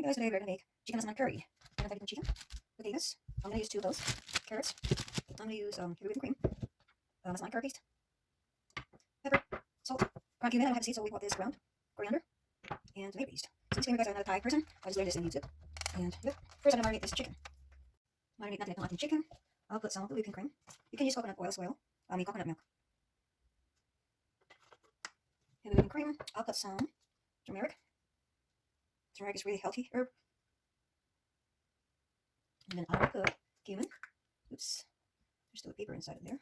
guys, today we're gonna make chicken masaman curry. I'm gonna take chicken, potatoes. I'm gonna use 2 of those, carrots. I'm gonna use heavy whipping cream, masaman curry paste, pepper, salt, ground cumin. I don't have seeds, so we bought this ground, coriander, and tomato paste. So disclaimer, guys, I'm not a Thai person. I just learned this in YouTube. And yep, first I'm gonna marinate this chicken. Marinate nothing in chicken. I'll put some of the whipping cream. You can use coconut oil as well. I mean coconut milk. Heavy whipping cream. I'll put some turmeric. Turmeric is really healthy herb. And then I will put cumin. Oops, there's still a paper inside of there.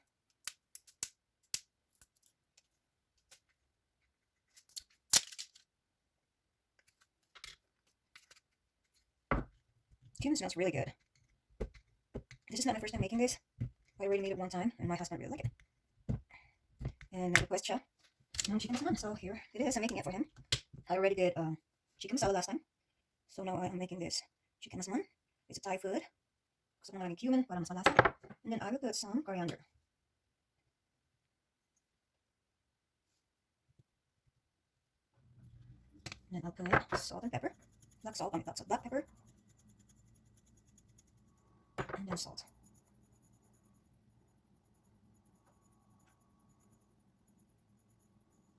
Cumin smells really good. This is not my first time making this. I already made it one time, and my husband really liked it. And my request chef, chicken masaman. So here it is. I'm making it for him. I already did chicken masala last time, so now I'm making this chicken masaman. It's a Thai food. So I'm adding cumin, para masala. And then I will put some coriander. And then I'll put salt and pepper. Black salt, lots of black pepper. And then salt.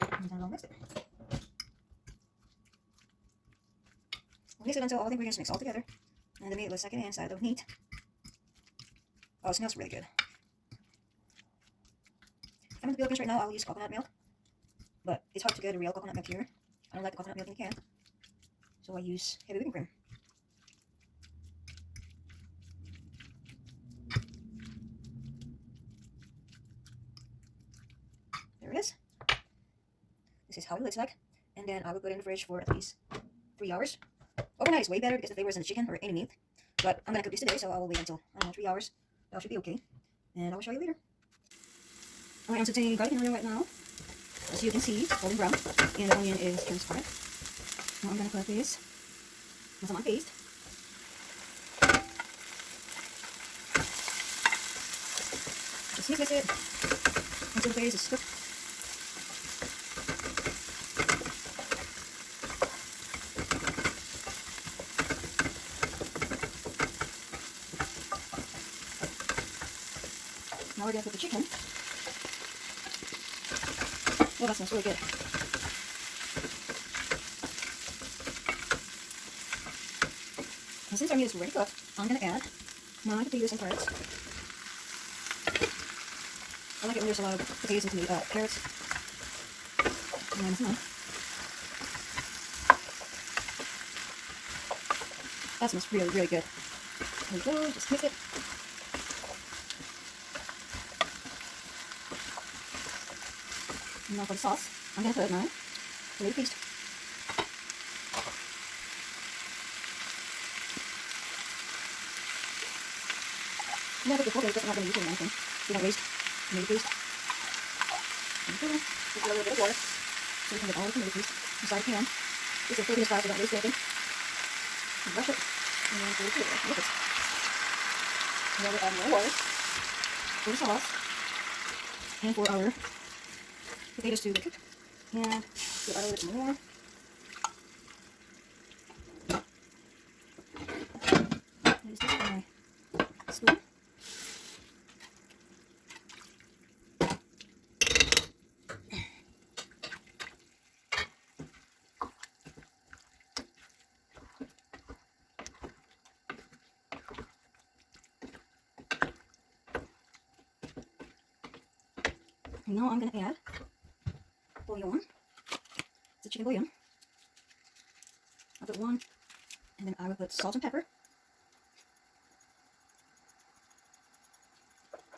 And then I'll mix it. We'll mix it until all the ingredients mix all together. And the meat will second inside the meat. Oh, it smells really good. If I'm in the Philippines right now, I'll use coconut milk. But it's hard to get a real coconut milk here. I don't like the coconut milk in the can. So I use heavy whipping cream. There it is. This is how it looks like. And then I will put it in the fridge for at least 3 hours. Overnight is way better because the flavor is in the chicken or any meat. But I'm going to cook this today, so I will wait until, I don't know, 3 hours. That should be okay. And I will show you later. Alright, I'm sauteing garlic and onion right now. As you can see, it's golden brown. And the onion is transparent. Now I'm going to put this masaman paste. Just mix it until the paste is cooked. Now we're going to put the chicken. Oh, that smells really good. And since our meat is already cooked, I'm going to add my potatoes and carrots. I like it when there's a lot of potatoes and carrots. And then some. That smells really, really good. There we go, just mix it. And now for the sauce, I'm going to put my tomato paste. I'm going to put the full paste, but I'm not going to use it in anything. So you don't waste tomato paste. Okay. Just add a little bit of water so you can get all the tomato paste inside the pan. This is Filipino style, so don't waste anything. And brush it. And then put it through there. Mix it. And then we'll add more water for the sauce and for our potatoes to cook. And we'll add a little bit more. Use this for my spoon. And now I'm going to add bouillon. It's a chicken bouillon. I'll put 1, and then I will put salt and pepper.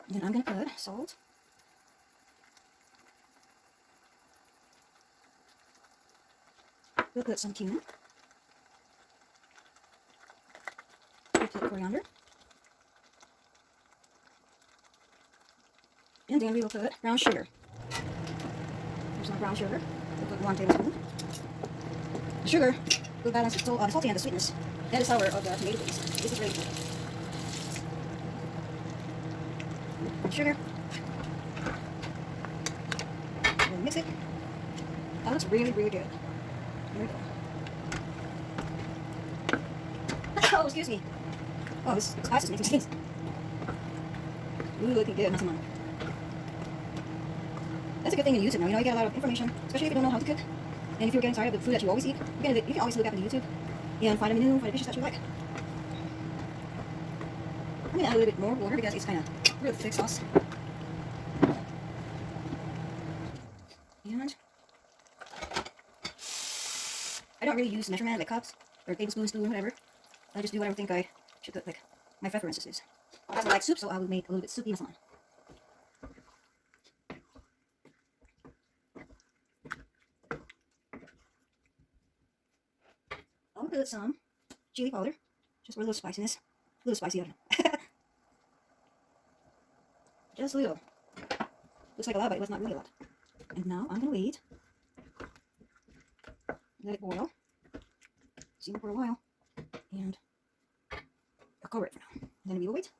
And then I'm going to put salt. We'll put some cumin. We'll put coriander. And then we will put brown sugar. There's my brown sugar. We'll put 1 tablespoon. The sugar will balance the salty and the sweetness and the sour of the tomato paste. This is really good. Sugar. And mix it. That looks really, really good. Here we go. Oh, excuse me. Oh, this spice is making stings. Ooh, looking good, masaman. That's a good thing in YouTube now. You know, you get a lot of information, especially if you don't know how to cook. And if you're getting tired of the food that you always eat, you can always look up on YouTube and find a menu, find a dishes that you like. I'm gonna add a little bit more water because it's kind of real thick sauce. And I don't really use measurement like cups or tablespoons, spoon, whatever. I just do whatever I think I should cook, like my preferences is. I like soup, so I will make a little bit soupy masaman. I'll put some chili powder, just for a little spiciness. A little spicy, I don't know. Just a little. Looks like a lot, but it was not really a lot. And now I'm gonna wait. Let it boil. Simmer for a while. And I'll cover it for now. And then we will wait.